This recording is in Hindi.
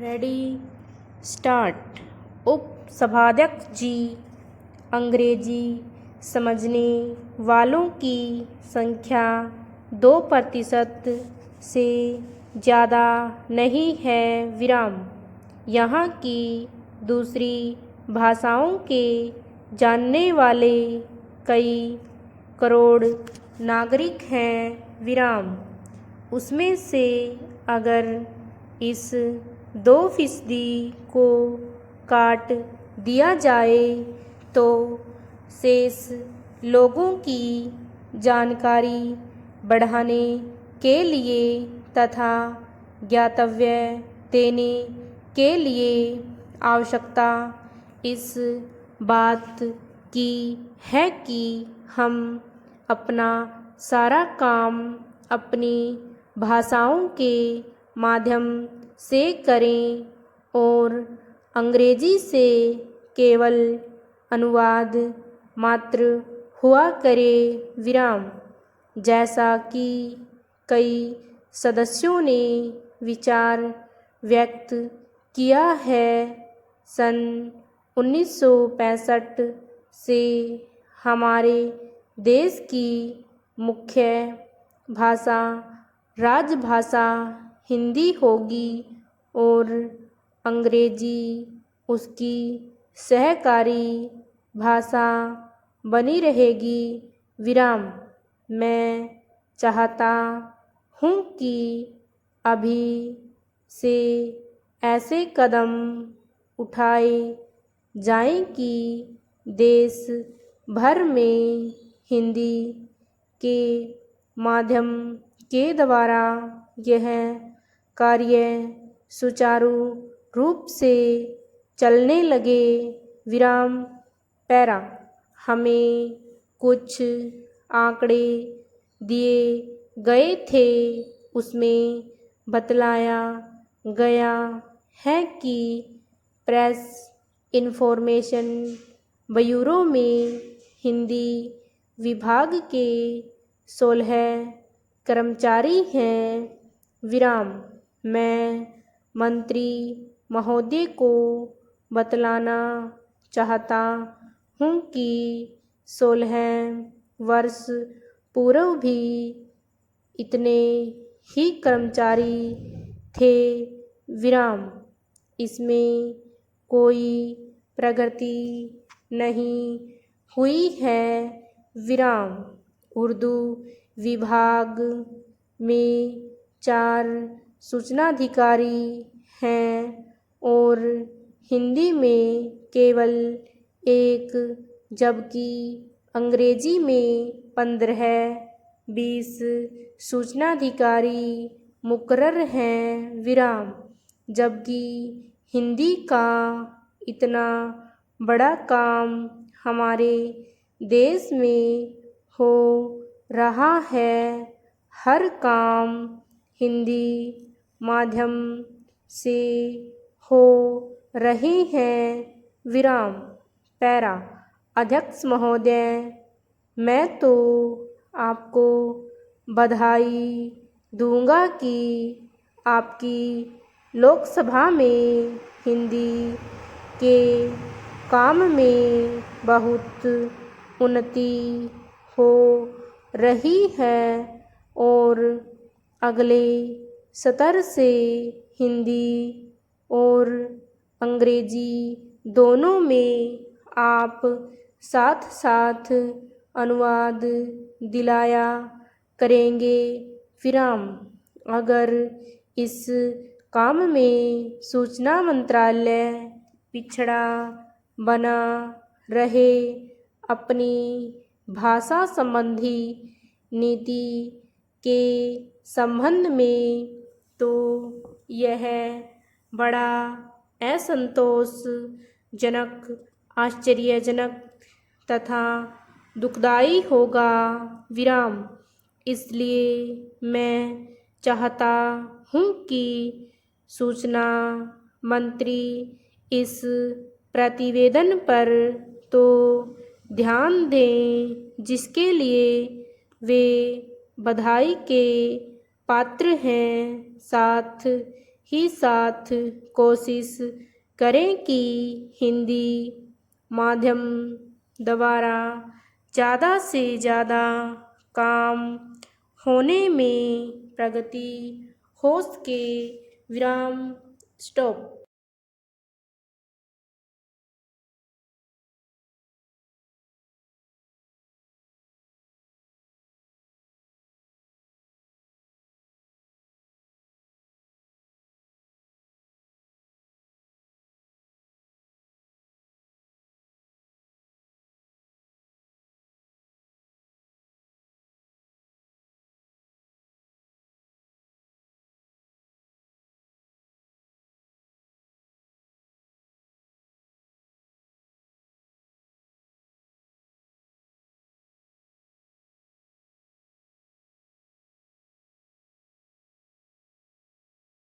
Ready start. उप सभाध्यक्ष जी, अंग्रेजी समझने वालों की संख्या 2% से ज़्यादा नहीं है। विराम। यहाँ की दूसरी भाषाओं के जानने वाले कई करोड़ नागरिक हैं। विराम। उसमें से अगर इस 2% को काट दिया जाए तो शेष लोगों की जानकारी बढ़ाने के लिए तथा ज्ञातव्य देने के लिए आवश्यकता इस बात की है कि हम अपना सारा काम अपनी भाषाओं के माध्यम से करें और अंग्रेजी से केवल अनुवाद मात्र हुआ करे। विराम। जैसा कि कई सदस्यों ने विचार व्यक्त किया है, सन 1965 से हमारे देश की मुख्य भाषा राजभाषा हिंदी होगी और अंग्रेजी उसकी सहकारी भाषा बनी रहेगी। विराम। मैं चाहता हूँ कि अभी से ऐसे कदम उठाए जाएं कि देश भर में हिंदी के माध्यम के द्वारा यह कार्य सुचारू रूप से चलने लगे। विराम। पैरा। हमें कुछ आंकड़े दिए गए थे, उसमें बतलाया गया है कि प्रेस इन्फॉर्मेशन ब्यूरो में हिंदी विभाग के 16 कर्मचारी हैं। विराम। मैं मंत्री महोदय को बतलाना चाहता हूँ कि 16 वर्ष पूर्व भी इतने ही कर्मचारी थे। विराम। इसमें कोई प्रगति नहीं हुई है। विराम। उर्दू विभाग में 4 सूचनाधिकारी हैं और हिंदी में केवल 1, जबकि अंग्रेजी में 15-20 सूचनाधिकारी मुकर्रर हैं। विराम। जबकि हिंदी का इतना बड़ा काम हमारे देश में हो रहा है, हर काम हिंदी माध्यम से हो रहे हैं। विराम। पैरा। अध्यक्ष महोदय, मैं तो आपको बधाई दूंगा कि आपकी लोकसभा में हिंदी के काम में बहुत उन्नति हो रही है और अगले सत्र से हिंदी और अंग्रेजी दोनों में आप साथ साथ अनुवाद दिलाया करेंगे। विराम। अगर इस काम में सूचना मंत्रालय पिछड़ा बना रहे अपनी भाषा संबंधी नीति के संबंध में, तो यह बड़ा असंतोषजनक, आश्चर्यजनक तथा दुखदायी होगा। विराम। इसलिए मैं चाहता हूँ कि सूचना मंत्री इस प्रतिवेदन पर तो ध्यान दें, जिसके लिए वे बधाई के पात्र हैं, साथ ही साथ कोशिश करें कि हिंदी माध्यम द्वारा ज़्यादा से ज़्यादा काम होने में प्रगति हो सके। विराम। स्टॉप।